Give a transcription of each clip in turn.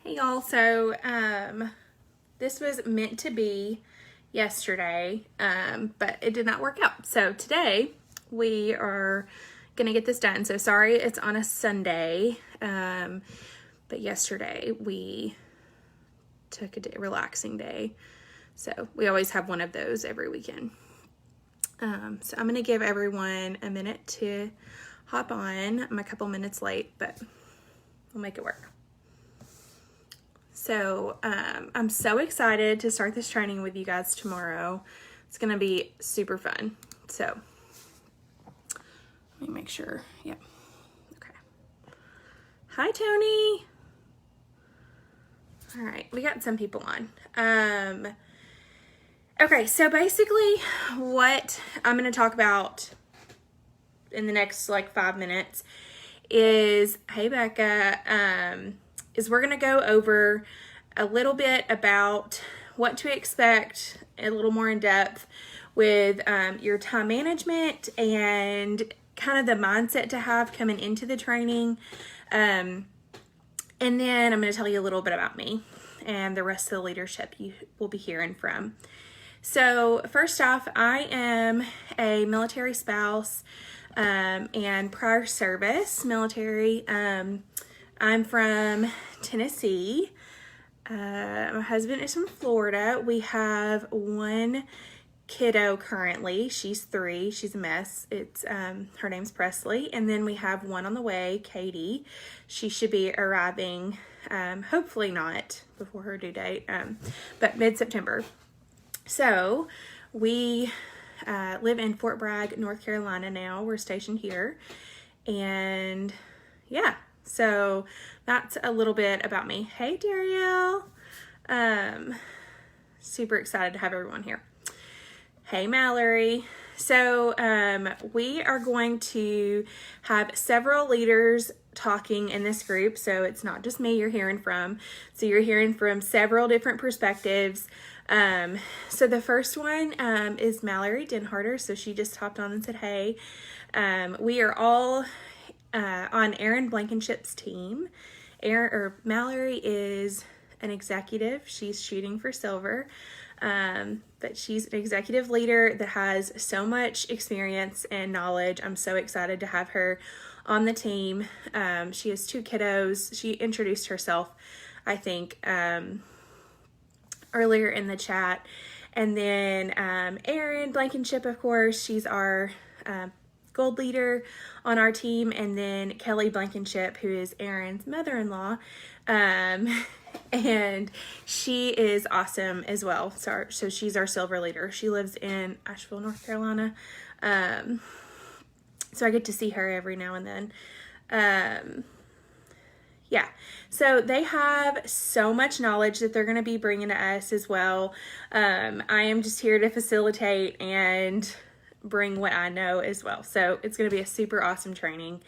Hey y'all, so this was meant to be yesterday, but it did not work out. So today we are gonna get this done. So sorry it's on a Sunday, but yesterday we took a relaxing day. So we always have one of those every weekend. So I'm gonna give everyone a minute to hop on. I'm a couple minutes late, but we'll make it work. So I'm so excited to start this training with you guys tomorrow. It's going to be super fun. So let me make sure. Yep. Okay. Hi, Tony. All right. We got some people on. Okay. So basically what I'm going to talk about in the next 5 minutes is, hey, Becca, is we're going to go over a little bit about what to expect a little more in depth with your time management and kind of the mindset to have coming into the training. And then I'm going to tell you a little bit about me and the rest of the leadership you will be hearing from. So first off, I am a military spouse and prior service military. I'm from Tennessee. My husband is from Florida. We have one kiddo currently. She's 3. She's a mess. It's her name's Presley. And then we have one on the way, Katie. She should be arriving, hopefully not before her due date, but mid-September. So we live in Fort Bragg, North Carolina now. We're stationed here. And yeah. So that's a little bit about me. Hey, Dariel. Super excited to have everyone here. Hey, Mallory. So we are going to have several leaders talking in this group. So it's not just me you're hearing from. So you're hearing from several different perspectives. So the first one is Mallory Denharder. So she just hopped on and said, hey. We are all on Erin Blankenship's team. Mallory is an executive. She's shooting for silver, but she's an executive leader that has so much experience and knowledge. I'm so excited to have her on the team. She has 2 kiddos. She introduced herself, I think, earlier in the chat. And then Erin Blankenship, of course, she's our gold leader on our team, and then Kelly Blankenship, who is Erin's mother-in-law, and she is awesome as well. So she's our silver leader. She lives in Asheville, North Carolina, so I get to see her every now and then. Yeah, so they have so much knowledge that they're going to be bringing to us as well. I am just here to facilitate and bring what I know as well. So it's going to be a super awesome training.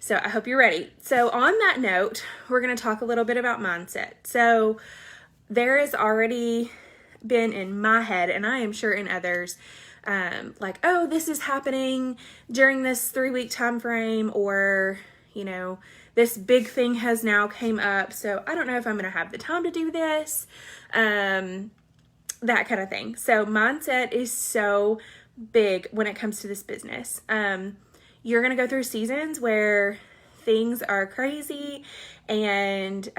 So I hope you're ready. So on that note, we're going to talk a little bit about mindset. So there has already been in my head, and I am sure in others, oh, this is happening during this 3-week time frame, or, this big thing has now came up. So I don't know if I'm going to have the time to do this, that kind of thing. So mindset is so big when it comes to this business. You're going to go through seasons where things are crazy, and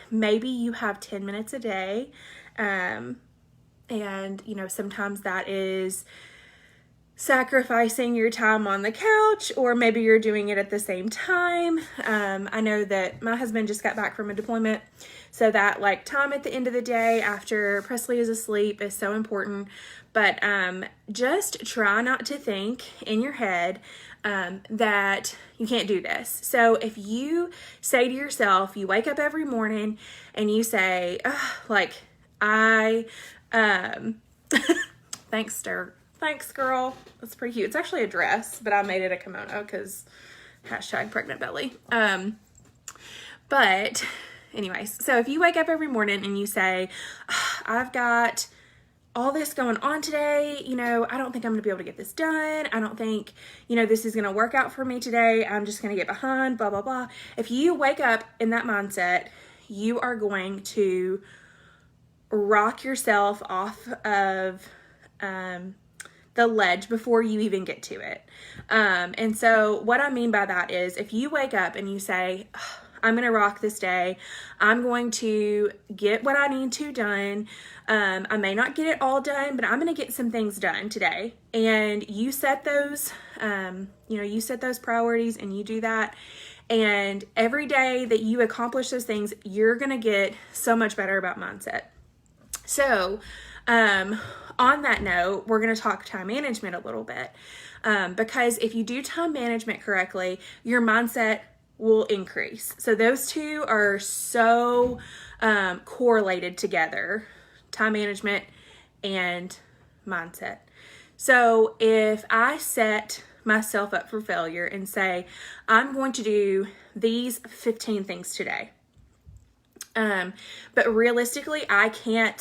maybe you have 10 minutes a day. And, sometimes that is sacrificing your time on the couch, or maybe you're doing it at the same time. I know that my husband just got back from a deployment, so that time at the end of the day after Presley is asleep is so important. But just try not to think in your head that you can't do this. So if you say to yourself, you wake up every morning and you say, Thanks, girl. That's pretty cute. It's actually a dress, but I made it a kimono because #pregnant belly. But anyways, so if you wake up every morning and you say, I've got all this going on today, I don't think I'm going to be able to get this done. I don't think, this is going to work out for me today. I'm just going to get behind, blah, blah, blah. If you wake up in that mindset, you are going to rock yourself off of the ledge before you even get to it. And so what I mean by that is if you wake up and you say, I'm going to rock this day, I'm going to get what I need to done. I may not get it all done, but I'm going to get some things done today. And you set those, you set those priorities and you do that. And every day that you accomplish those things, you're going to get so much better about mindset. So, on that note, we're going to talk time management a little bit, because if you do time management correctly, your mindset will increase. So those two are so correlated together, time management and mindset. So if I set myself up for failure and say, I'm going to do these 15 things today, but realistically, I can't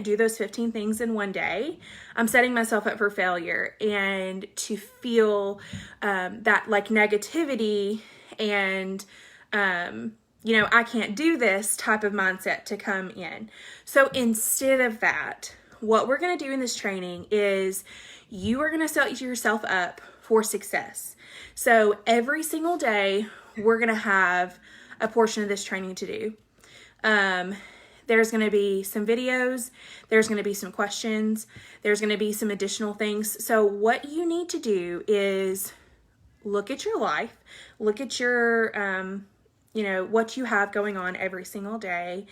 do those 15 things in one day. I'm setting myself up for failure and to feel, that like negativity and, I can't do this type of mindset to come in. So instead of that, what we're going to do in this training is you are going to set yourself up for success. So every single day, we're going to have a portion of this training to do. There's going to be some videos, there's going to be some questions, there's going to be some additional things. So what you need to do is look at your life, look at your, what you have going on every single day,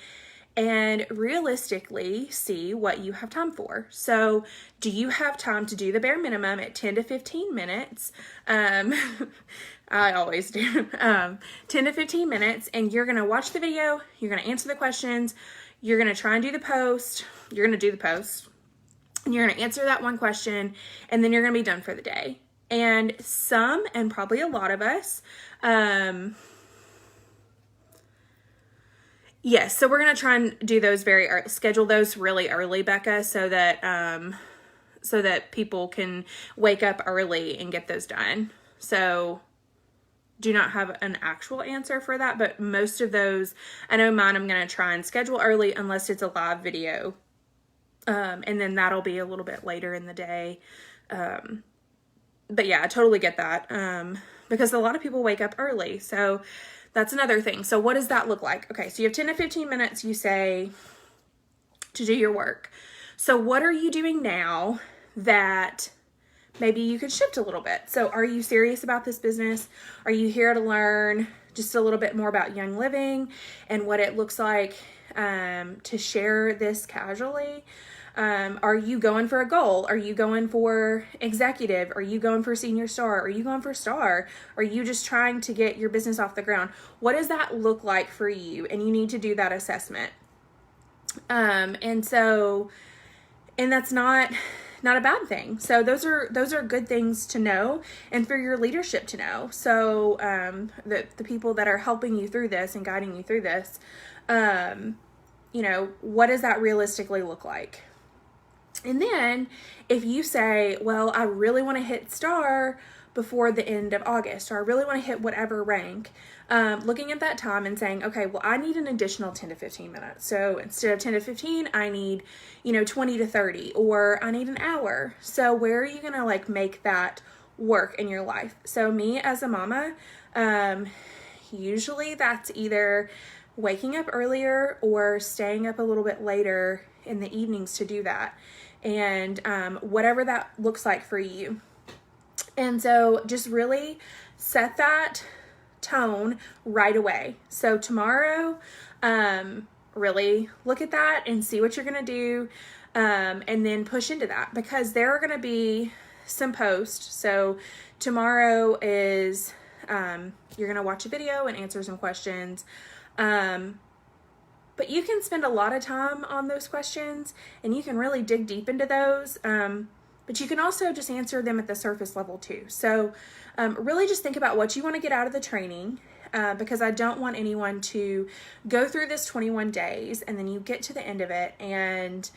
and realistically see what you have time for. So do you have time to do the bare minimum at 10 to 15 minutes? I always do. 10 to 15 minutes, and you're going to watch the video, you're going to answer the questions, you're going to try and do the post, you're going to do the post, and you're going to answer that one question, and then you're going to be done for the day. And and probably a lot of us, yes, so we're going to try and do those schedule those really early, Becca, so that people can wake up early and get those done. So do not have an actual answer for that, but most of those, I know mine, I'm going to try and schedule early unless it's a live video. And then that'll be a little bit later in the day. But yeah, I totally get that. Because a lot of people wake up early. So that's another thing. So what does that look like? Okay, so you have 10 to 15 minutes, you say, to do your work. So what are you doing now that maybe you could shift a little bit? So are you serious about this business? Are you here to learn just a little bit more about Young Living and what it looks like to share this casually? Are you going for a goal? Are you going for executive? Are you going for senior star? Are you going for star? Are you just trying to get your business off the ground? What does that look like for you? And you need to do that assessment. And that's not a bad thing. So those are good things to know and for your leadership to know. So the people that are helping you through this and guiding you through this, what does that realistically look like? And then if you say, well, I really want to hit star before the end of August, or I really want to hit whatever rank, looking at that time and saying, okay, well, I need an additional 10 to 15 minutes. So instead of 10 to 15, I need, 20 to 30, or I need an hour. So where are you going to make that work in your life? So me as a mama, usually that's either waking up earlier or staying up a little bit later in the evenings to do that. And whatever that looks like for you. And so just really set that tone right away. So tomorrow, really look at that and see what you're going to do, and then push into that, because there are going to be some posts. So tomorrow is, you're going to watch a video and answer some questions. But you can spend a lot of time on those questions and you can really dig deep into those. But you can also just answer them at the surface level too. So really just think about what you want to get out of the training, because I don't want anyone to go through this 21 days and then you get to the end of it and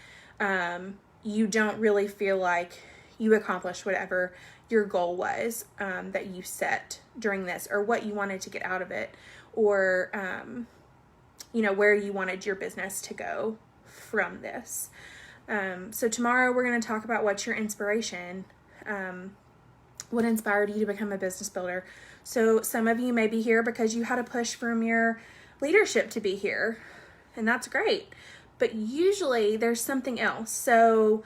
you don't really feel like you accomplished whatever your goal was that you set during this, or what you wanted to get out of it, or where you wanted your business to go from this. So tomorrow we're going to talk about what's your inspiration, what inspired you to become a business builder. So some of you may be here because you had a push from your leadership to be here, and that's great. But usually there's something else. So,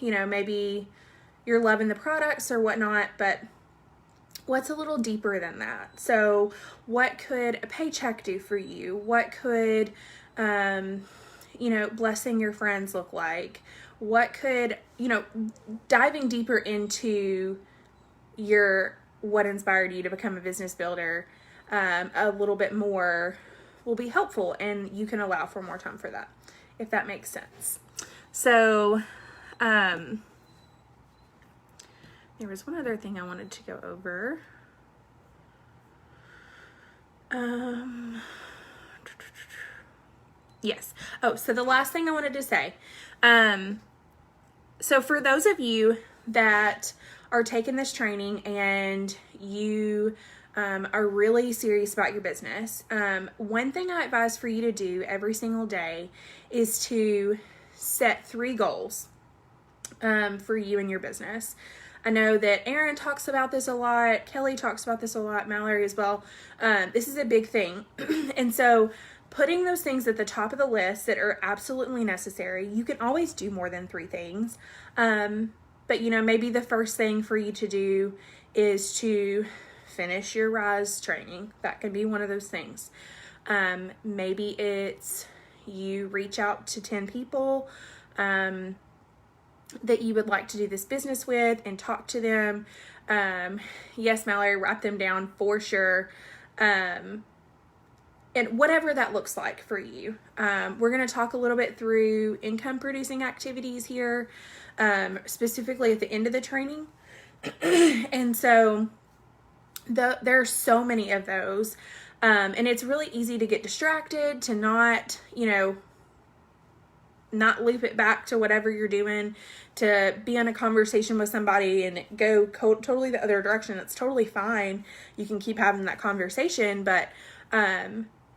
maybe you're loving the products or whatnot, but what's a little deeper than that? So what could a paycheck do for you? What could, blessing your friends look like? What could, diving deeper into what inspired you to become a business builder, a little bit more will be helpful, and you can allow for more time for that, if that makes sense. So, there was one other thing I wanted to go over. Yes. Oh, so the last thing I wanted to say. So for those of you that are taking this training and you are really serious about your business, one thing I advise for you to do every single day is to set 3 goals for you and your business. I know that Erin talks about this a lot. Kelly talks about this a lot. Mallory as well. This is a big thing. And so putting those things at the top of the list that are absolutely necessary, you can always do more than 3 things. But maybe the first thing for you to do is to finish your RISE training. That can be one of those things. Maybe it's you reach out to 10 people, that you would like to do this business with and talk to them. Yes, Mallory, write them down for sure. And whatever that looks like for you. We're going to talk a little bit through income producing activities here, specifically at the end of the training. And so there are so many of those. And it's really easy to get distracted, to not loop it back to whatever you're doing, to be in a conversation with somebody and go totally the other direction. It's totally fine. You can keep having that conversation, but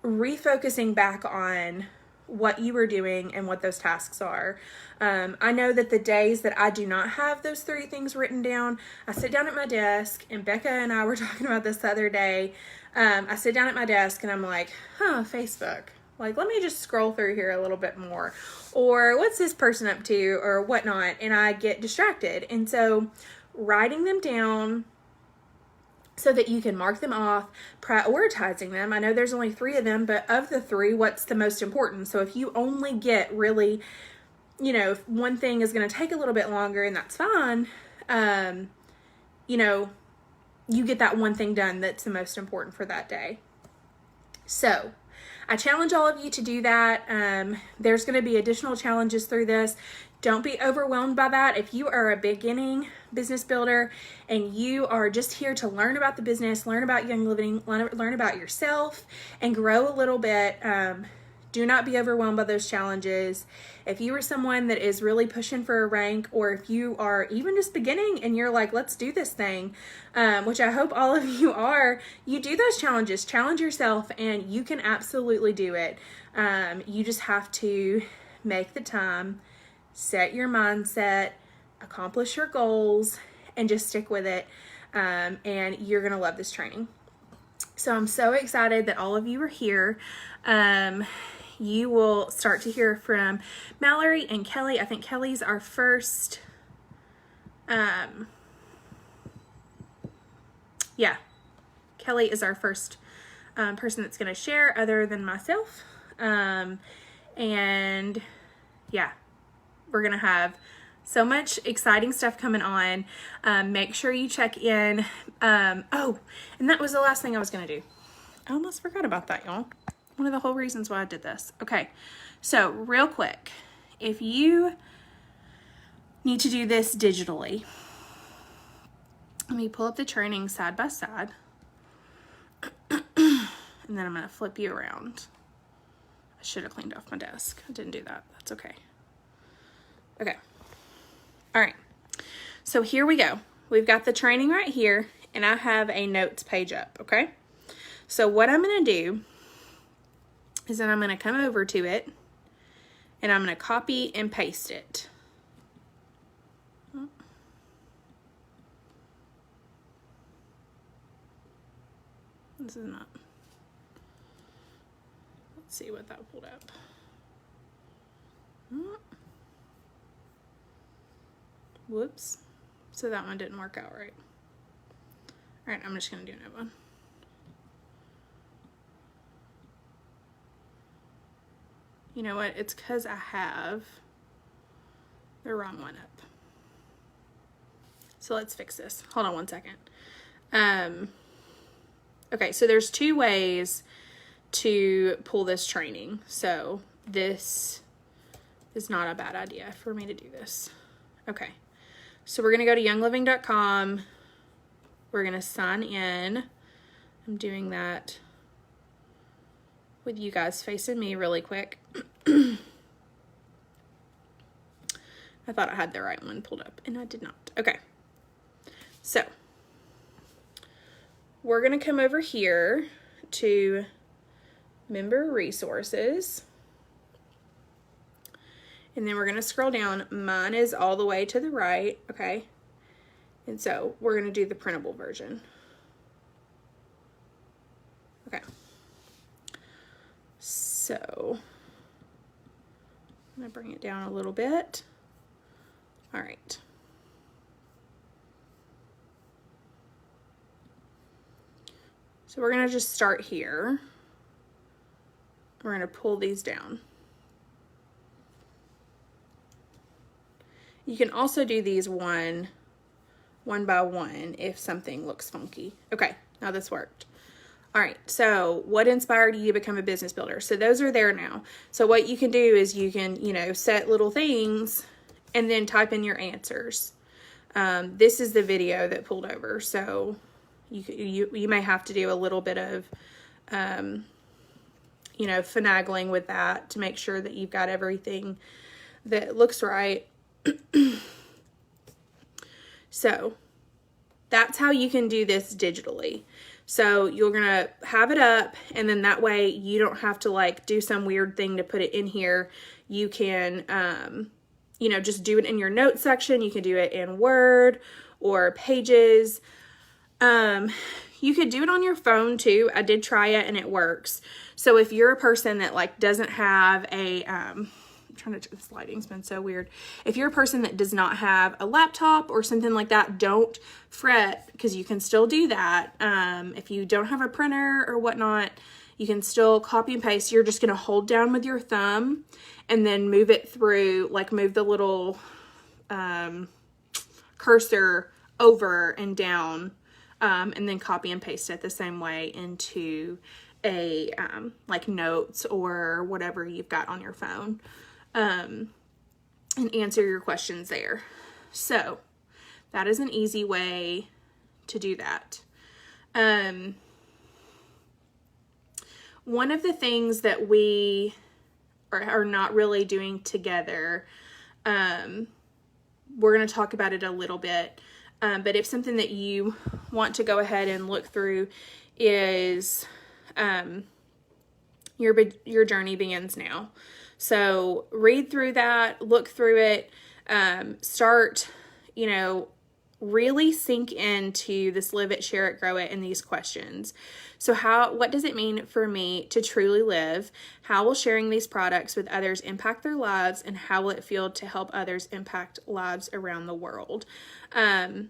refocusing back on what you were doing and what those tasks are. I know that the days that I do not have those 3 things written down, I sit down at my desk, and Becca and I were talking about this the other day. I sit down at my desk and I'm like, Facebook. Like, let me just scroll through here a little bit more. Or what's this person up to or whatnot? And I get distracted. And so writing them down so that you can mark them off, prioritizing them. I know there's only 3 of them, but of the 3, what's the most important? So if you only get really, if one thing is going to take a little bit longer, and that's fine, you get that one thing done that's the most important for that day. So I challenge all of you to do that. There's going to be additional challenges through this. Don't be overwhelmed by that. If you are a beginning business builder and you are just here to learn about the business, learn about Young Living, learn about yourself, and grow a little bit, do not be overwhelmed by those challenges. If you are someone that is really pushing for a rank, or if you are even just beginning and you're like, let's do this thing, which I hope all of you are, you do those challenges, challenge yourself, and you can absolutely do it. You just have to make the time, set your mindset, accomplish your goals, and just stick with it. And you're going to love this training. So I'm so excited that all of you are here. You will start to hear from Mallory and Kelly. I think Kelly's our first, Kelly is our first person that's going to share other than myself. And yeah, we're going to have so much exciting stuff coming on. Make sure you check in. And that was the last thing I was going to do. I almost forgot about that, y'all. One of the whole reasons why I did this. Okay, so real quick, if you need to do this digitally, let me pull up the training side by side, and then I'm going to flip you around. I should have cleaned off my desk. I didn't do that. That's okay. Okay. All right. So here we go. We've got the training right here, and I have a notes page up, okay? So what I'm going to do is then I'm going to come over to it and I'm going to copy and paste it. This is not. Let's see what that pulled up. Whoops. So that one didn't work out right. All right, I'm just going to do another one. You know what? It's because I have the wrong one up. So let's fix this. Hold on one second. Okay, so there's 2 ways to pull this training. So this is not a bad idea for me to do this. Okay, so we're going to go to youngliving.com. We're going to sign in. I'm doing that with you guys facing me really quick. I thought I had the right one pulled up, and I did not. Okay, so we're going to come over here to member resources, and then we're going to scroll down. Mine is all the way to the right, okay? And so we're going to do the printable version. Okay. So I'm going to bring it down a little bit. All right. So we're going to just start here. We're going to pull these down. You can also do these one by one if something looks funky. Okay, now this worked. All right, so what inspired you to become a business builder? So those are there now. So what you can do is you can, set little things and then type in your answers. This is the video that pulled over, so you may have to do a little bit of, finagling with that to make sure that you've got everything that looks right. So that's how you can do this digitally. So you're going to have it up, and then that way you don't have to do some weird thing to put it in here. You can, just do it in your notes section. You can do it in Word or Pages. You could do it on your phone too. I did try it and it works. So if you're a person that doesn't have a, this lighting's been so weird. If you're a person that does not have a laptop or something like that, don't fret, because you can still do that. If you don't have a printer or whatnot, you can still copy and paste. You're just going to hold down with your thumb and then move it through, move the little cursor over and down, and then copy and paste it the same way into a notes or whatever you've got on your phone. And answer your questions there. So that is an easy way to do that. One of the things that we are not really doing together, we're going to talk about it a little bit, but if something that you want to go ahead and look through is your journey begins now. So read through that, look through it, start, really sink into this live it, share it, grow it, and these questions. So what does it mean for me to truly live? How will sharing these products with others impact their lives? And how will it feel to help others impact lives around the world? And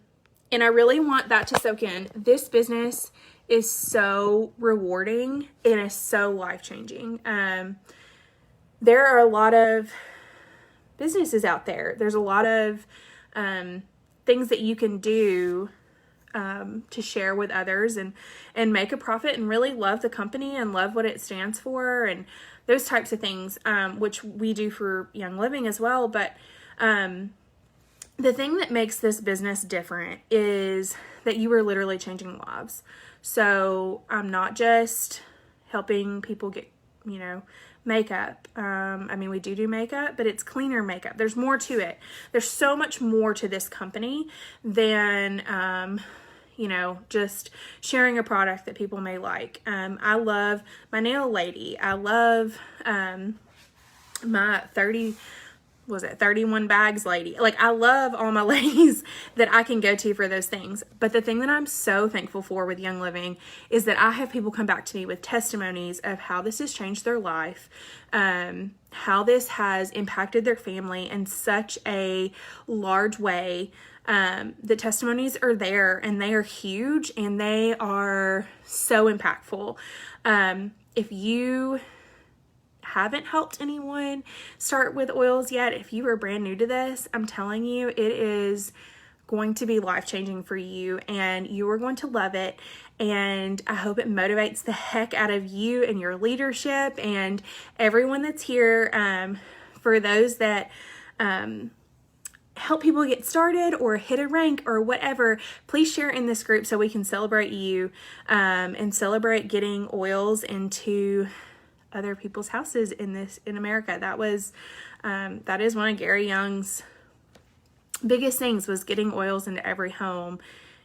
I really want that to soak in. This business is so rewarding and is so life-changing. There are a lot of businesses out there. There's a lot of things that you can do to share with others and make a profit and really love the company and love what it stands for and those types of things, which we do for Young Living as well. But the thing that makes this business different is that you are literally changing lives. So I'm not just helping people get, makeup. We do makeup, but it's cleaner makeup. There's more to it. There's so much more to this company than, you know, just sharing a product that people may like. I love my nail lady. I love my 31 bags lady. Like, I love all my ladies that I can go to for those things. But the thing that I'm so thankful for with Young Living is that I have people come back to me with testimonies of how this has changed their life, how this has impacted their family in such a large way. The testimonies are there, and they are huge, and they are so impactful. If you haven't helped anyone start with oils yet, if you are brand new to this, I'm telling you, it is going to be life-changing for you, and you are going to love it. And I hope it motivates the heck out of you and your leadership and everyone that's here. For those that help people get started or hit a rank or whatever, please share in this group so we can celebrate you and celebrate getting oils into other people's houses in America. That is one of Gary Young's biggest things, was getting oils into every home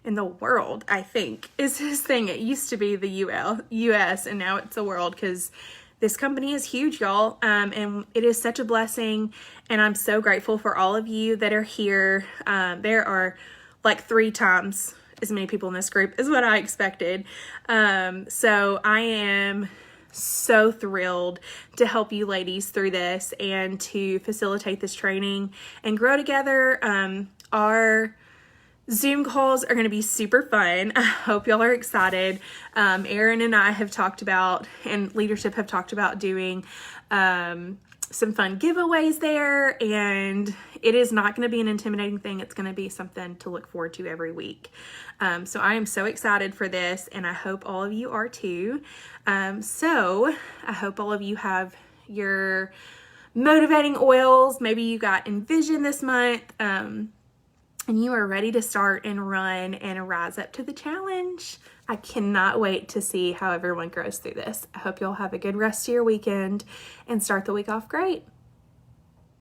in the world, I think, is his thing. It used to be the US, and now it's the world, because this company is huge, y'all, and it is such a blessing, and I'm so grateful for all of you that are here. There are like 3 times as many people in this group as what I expected, so I am so thrilled to help you ladies through this and to facilitate this training and grow together. Our Zoom calls are going to be super fun. I hope y'all are excited. Erin and I have talked about, and leadership have talked about doing some fun giveaways there, and it is not going to be an intimidating thing. It's going to be something to look forward to every week. So I am so excited for this, and I hope all of you are too. So I hope all of you have your motivating oils. Maybe you got Envision this month, and you are ready to start and run and rise up to the challenge. I cannot wait to see how everyone grows through this. I hope you'll have a good rest of your weekend and start the week off great.